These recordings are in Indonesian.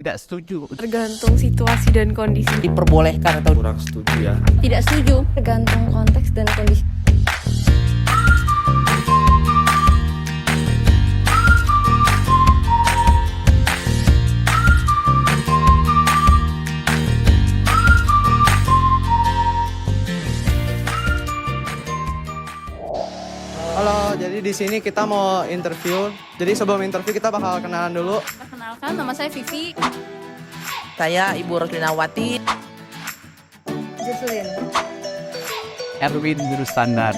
Tidak setuju. Tergantung situasi dan kondisi. Diperbolehkan atau kurang setuju ya. Tidak setuju. Tergantung konteks dan kondisi. Halo, jadi di sini kita mau interview. Jadi sebelum interview kita bakal kenalan dulu. Perkenalkan, nama saya Vivi. saya Ibu Roslinawati. Jocelyn. Erwin Guru Standar.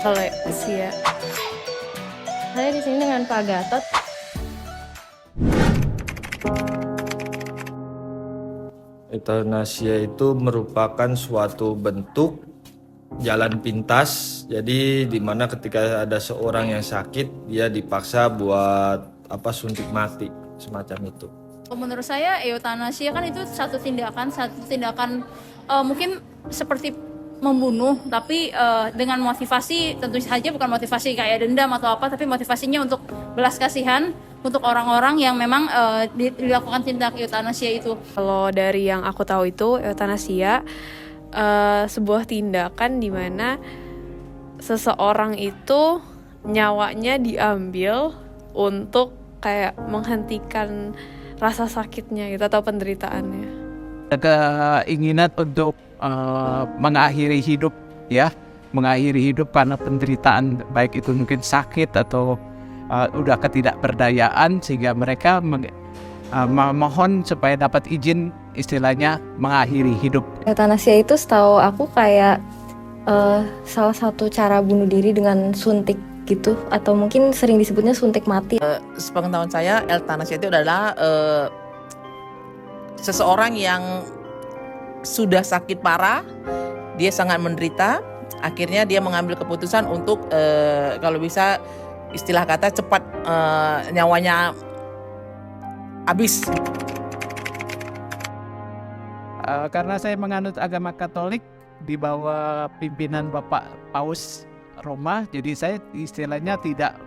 Alexia. Saya di sini dengan Pak Gatot. Eutanasia itu merupakan suatu bentuk jalan pintas. Jadi di mana ketika ada seorang yang sakit, dia dipaksa buat suntik mati, semacam itu. Menurut saya eutanasia kan itu satu tindakan mungkin seperti membunuh, tapi dengan motivasi tentu saja bukan motivasi kayak dendam atau apa, tapi motivasinya untuk belas kasihan untuk orang-orang yang memang dilakukan tindak eutanasia itu. Kalau dari yang aku tahu itu eutanasia sebuah tindakan di mana seseorang itu nyawanya diambil untuk kayak menghentikan rasa sakitnya gitu atau penderitaannya. Keinginan untuk mengakhiri hidup, ya, mengakhiri hidup karena penderitaan, baik itu mungkin sakit atau udah ketidakberdayaan, sehingga mereka memohon supaya dapat izin, istilahnya mengakhiri hidup. Eutanasia itu setahu aku kayak salah satu cara bunuh diri dengan suntik gitu, atau mungkin sering disebutnya suntik mati. Sepengetahuan saya, eutanasia itu adalah seseorang yang sudah sakit parah, dia sangat menderita, akhirnya dia mengambil keputusan untuk kalau bisa istilah kata cepat nyawanya habis. Karena saya menganut agama Katolik di bawah pimpinan Bapak Paus Roma, jadi saya istilahnya tidak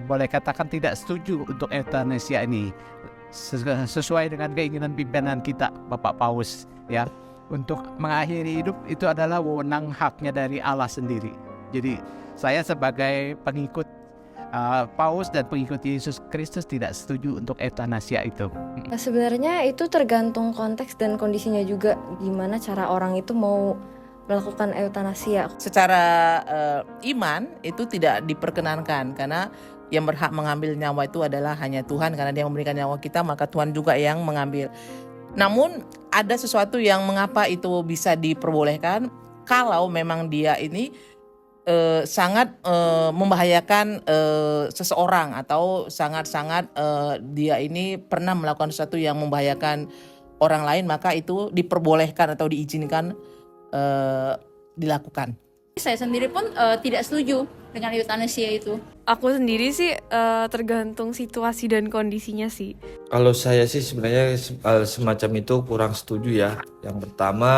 boleh katakan tidak setuju untuk eutanasia ini, sesuai dengan keinginan pimpinan kita Bapak Paus, ya. Untuk mengakhiri hidup itu adalah wewenang haknya dari Allah sendiri. Jadi saya sebagai pengikut Paus dan pengikut Yesus Kristus tidak setuju untuk eutanasia itu. Sebenarnya itu tergantung konteks dan kondisinya juga, gimana cara orang itu mau melakukan eutanasia. Secara iman itu tidak diperkenankan, karena yang berhak mengambil nyawa itu adalah hanya Tuhan, karena Dia memberikan nyawa kita, maka Tuhan juga yang mengambil. Namun ada sesuatu yang mengapa itu bisa diperbolehkan kalau memang dia ini sangat membahayakan seseorang, atau sangat-sangat dia ini pernah melakukan sesuatu yang membahayakan orang lain, maka itu diperbolehkan atau diizinkan dilakukan. Saya sendiri pun tidak setuju dengan eutanasia itu. Aku sendiri sih tergantung situasi dan kondisinya sih. Kalau saya sih sebenarnya hal semacam itu kurang setuju ya. Yang pertama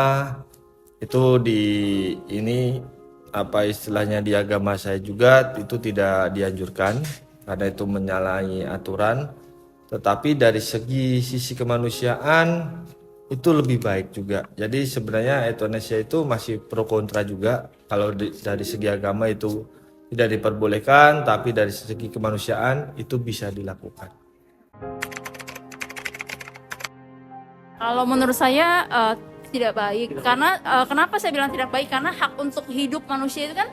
itu istilahnya di agama saya juga itu tidak dianjurkan karena itu menyalahi aturan. Tetapi dari sisi kemanusiaan itu lebih baik juga. Jadi sebenarnya eutanasia itu masih pro kontra juga. Kalau dari segi agama itu tidak diperbolehkan, tapi dari segi kemanusiaan itu bisa dilakukan. Kalau menurut saya tidak baik. Karena kenapa saya bilang tidak baik? Karena hak untuk hidup manusia itu kan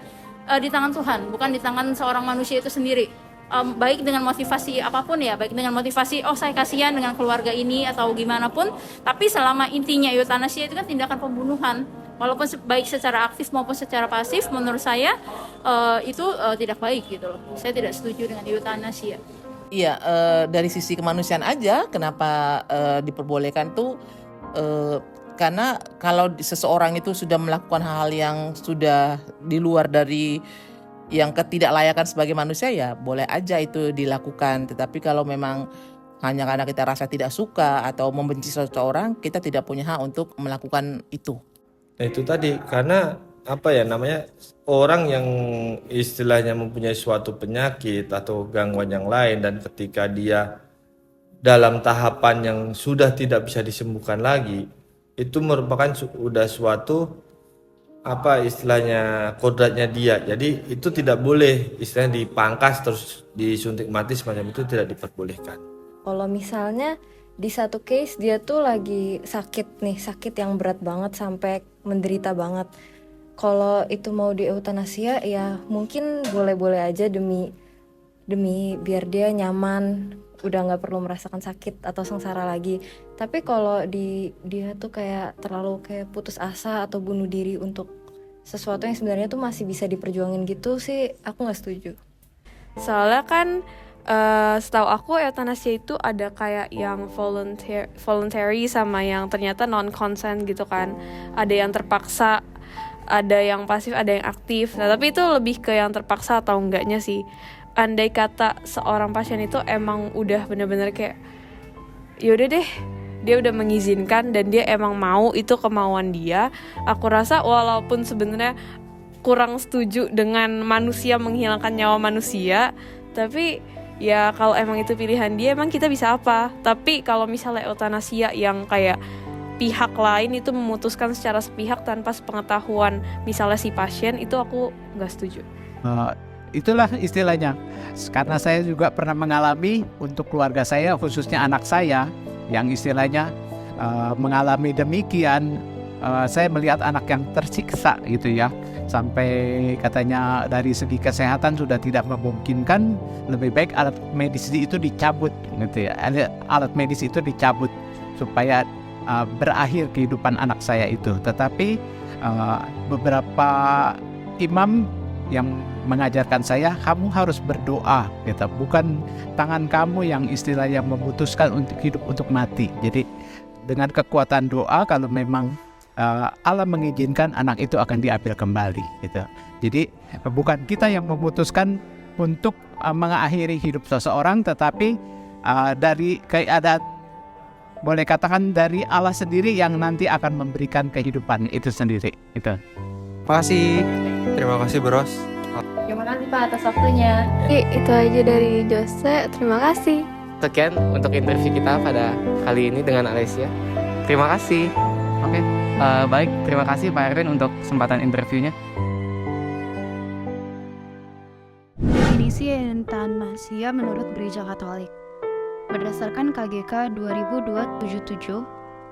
di tangan Tuhan, bukan di tangan seorang manusia itu sendiri. Baik dengan motivasi apapun ya, baik dengan motivasi saya kasihan dengan keluarga ini atau gimana pun, tapi selama intinya eutanasia itu kan tindakan pembunuhan, walaupun baik secara aktif maupun secara pasif, menurut saya itu tidak baik gitu loh. Saya tidak setuju dengan eutanasia. Iya, dari sisi kemanusiaan aja kenapa diperbolehkan tuh karena kalau seseorang itu sudah melakukan hal yang sudah di luar dari yang ketidaklayakan sebagai manusia, ya boleh aja itu dilakukan. Tetapi kalau memang hanya karena kita rasa tidak suka atau membenci seseorang, kita tidak punya hak untuk melakukan itu. Nah itu tadi, karena orang yang istilahnya mempunyai suatu penyakit atau gangguan yang lain, dan ketika dia dalam tahapan yang sudah tidak bisa disembuhkan lagi, itu merupakan sudah suatu apa istilahnya kodratnya dia. Jadi itu tidak boleh istilahnya dipangkas terus disuntik mati semacam itu, tidak diperbolehkan. Kalau misalnya di satu case dia tuh lagi sakit nih, sakit yang berat banget sampai menderita banget. Kalau itu mau dieuthanasia ya mungkin boleh-boleh aja demi biar dia nyaman, udah nggak perlu merasakan sakit atau sengsara lagi. Tapi kalau dia tuh kayak terlalu kayak putus asa atau bunuh diri untuk sesuatu yang sebenarnya tuh masih bisa diperjuangin gitu sih, aku nggak setuju. Soalnya kan setahu aku euthanasia itu ada kayak yang voluntary sama yang ternyata non consent gitu kan. Ada yang terpaksa, ada yang pasif, ada yang aktif. Nah tapi itu lebih ke yang terpaksa atau enggaknya sih. Andai kata seorang pasien itu emang udah bener-bener kayak yaudah deh, dia udah mengizinkan dan dia emang mau, itu kemauan dia, aku rasa walaupun sebenarnya kurang setuju dengan manusia menghilangkan nyawa manusia, tapi ya kalau emang itu pilihan dia, emang kita bisa apa. Tapi kalau misalnya euthanasia yang kayak pihak lain itu memutuskan secara sepihak tanpa sepengetahuan misalnya si pasien, itu aku nggak setuju. Itulah istilahnya. Karena saya juga pernah mengalami untuk keluarga saya, khususnya anak saya yang istilahnya mengalami demikian. Saya melihat anak yang tersiksa gitu ya, sampai katanya dari segi kesehatan sudah tidak memungkinkan, lebih baik alat medis itu dicabut gitu ya. Alat medis itu dicabut supaya berakhir kehidupan anak saya itu. Tetapi beberapa imam yang mengajarkan saya, kamu harus berdoa gitu, bukan tangan kamu yang istilahnya memutuskan untuk hidup untuk mati. Jadi dengan kekuatan doa, kalau memang Allah mengizinkan, anak itu akan diambil kembali gitu. Jadi bukan kita yang memutuskan untuk mengakhiri hidup seseorang, tetapi dari keadaan, boleh katakan dari Allah sendiri yang nanti akan memberikan kehidupan itu sendiri itu. Makasih. Terima kasih Bros. Terima kasih Pak atas waktunya. Oke, itu aja dari Jose. Terima kasih. Sekian untuk interview kita pada kali ini dengan Alessia. Terima kasih. Oke, baik. Terima kasih Pak Erwin untuk kesempatan interviewnya. Definisi euthanasia menurut Gereja Katolik. Berdasarkan KGK 2002-77,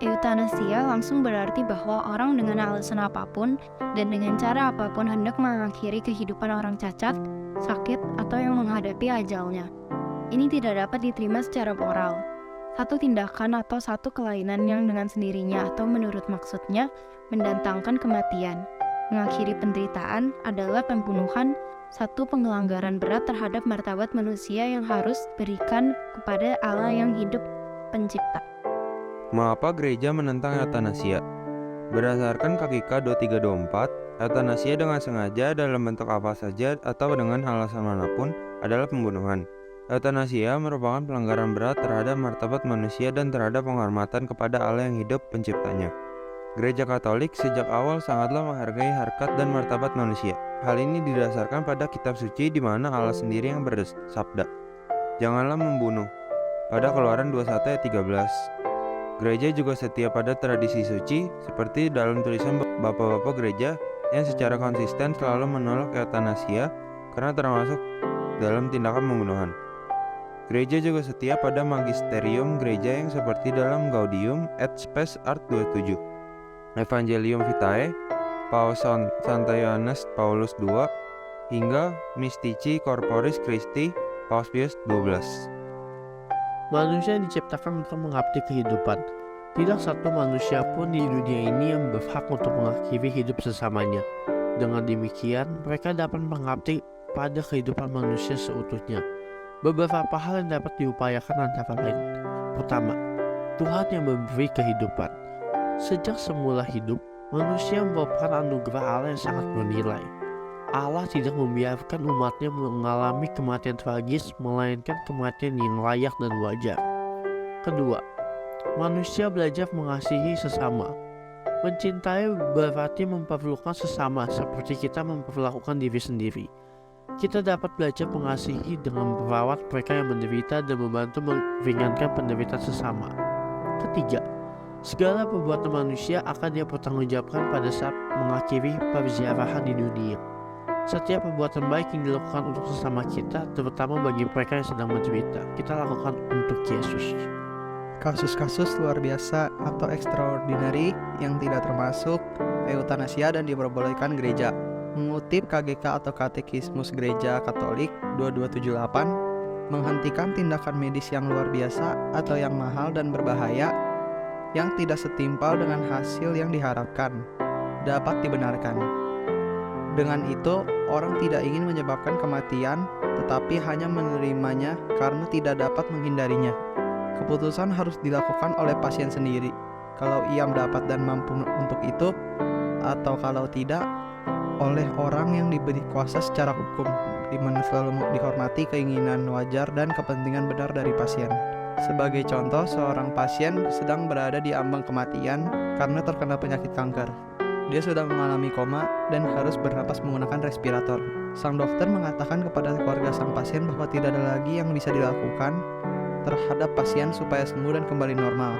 euthanasia langsung berarti bahwa orang dengan alasan apapun dan dengan cara apapun hendak mengakhiri kehidupan orang cacat, sakit, atau yang menghadapi ajalnya. Ini tidak dapat diterima secara moral. Satu tindakan atau satu kelainan yang dengan sendirinya atau menurut maksudnya mendatangkan kematian. Mengakhiri penderitaan adalah pembunuhan, satu pengelanggaran berat terhadap martabat manusia yang harus berikan kepada Allah yang hidup pencipta. Mengapa gereja menentang euthanasia? Berdasarkan KGK 2324, euthanasia dengan sengaja dalam bentuk apa saja atau dengan alasan manapun adalah pembunuhan. Euthanasia merupakan pelanggaran berat terhadap martabat manusia dan terhadap penghormatan kepada Allah yang hidup penciptanya. Gereja Katolik sejak awal sangatlah menghargai harkat dan martabat manusia. Hal ini didasarkan pada kitab suci di mana Allah sendiri yang bersabda, "Janganlah membunuh," pada Keluaran 21 ayat 13. Gereja juga setia pada tradisi suci, seperti dalam tulisan bapak-bapak gereja yang secara konsisten selalu menolak euthanasia karena termasuk dalam tindakan pembunuhan. Gereja juga setia pada magisterium gereja yang seperti dalam Gaudium et Spes Art 27, Evangelium Vitae, Paus Santo Yohanes Paulus II, hingga Mystici Corporis Christi, Paus Pius XII. Manusia diciptakan untuk mengabdi kehidupan. Tidak satu manusia pun di dunia ini yang berhak untuk mengakhiri hidup sesamanya. Dengan demikian, mereka dapat mengabdi pada kehidupan manusia seutuhnya. Beberapa hal yang dapat diupayakan antara lain. Pertama, Tuhan yang memberi kehidupan. Sejak semula hidup, manusia merupakan anugerah Allah yang sangat bernilai. Allah tidak membiarkan umatnya mengalami kematian tragis, melainkan kematian yang layak dan wajar. Kedua, manusia belajar mengasihi sesama. Mencintai berarti memperlakukan sesama seperti kita memperlakukan diri sendiri. Kita dapat belajar mengasihi dengan merawat mereka yang menderita dan membantu meringankan penderitaan sesama. Ketiga, segala perbuatan manusia akan dipertanggungjawabkan pada saat mengakhiri perziarahan di dunia. Setiap perbuatan baik yang dilakukan untuk sesama kita, terutama bagi mereka yang sedang menderita, kita lakukan untuk Yesus. Kasus-kasus luar biasa atau extraordinary yang tidak termasuk eutanasia dan diperbolehkan gereja. Mengutip KGK atau Katekismus Gereja Katolik 2278, menghentikan tindakan medis yang luar biasa atau yang mahal dan berbahaya yang tidak setimpal dengan hasil yang diharapkan dapat dibenarkan. Dengan itu, orang tidak ingin menyebabkan kematian, tetapi hanya menerimanya karena tidak dapat menghindarinya. Keputusan harus dilakukan oleh pasien sendiri, kalau ia dapat dan mampu untuk itu, atau kalau tidak, oleh orang yang diberi kuasa secara hukum, di mana selalu dihormati keinginan wajar dan kepentingan benar dari pasien. Sebagai contoh, seorang pasien sedang berada di ambang kematian karena terkena penyakit kanker. Dia sudah mengalami koma dan harus bernapas menggunakan respirator. Sang dokter mengatakan kepada keluarga sang pasien bahwa tidak ada lagi yang bisa dilakukan terhadap pasien supaya sembuh dan kembali normal,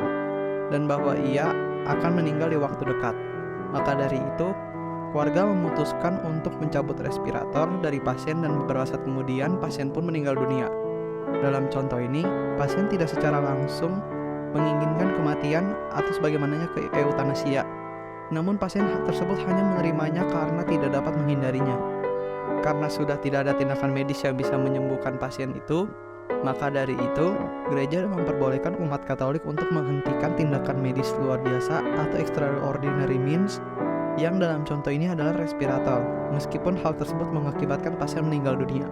dan bahwa ia akan meninggal di waktu dekat. Maka dari itu, keluarga memutuskan untuk mencabut respirator dari pasien dan beberapa saat kemudian pasien pun meninggal dunia. Dalam contoh ini, pasien tidak secara langsung menginginkan kematian atau sebagaimananya ke eutanasia. Namun pasien tersebut hanya menerimanya karena tidak dapat menghindarinya. Karena sudah tidak ada tindakan medis yang bisa menyembuhkan pasien itu, maka dari itu, gereja memperbolehkan umat Katolik untuk menghentikan tindakan medis luar biasa atau extraordinary means yang dalam contoh ini adalah respirator, meskipun hal tersebut mengakibatkan pasien meninggal dunia.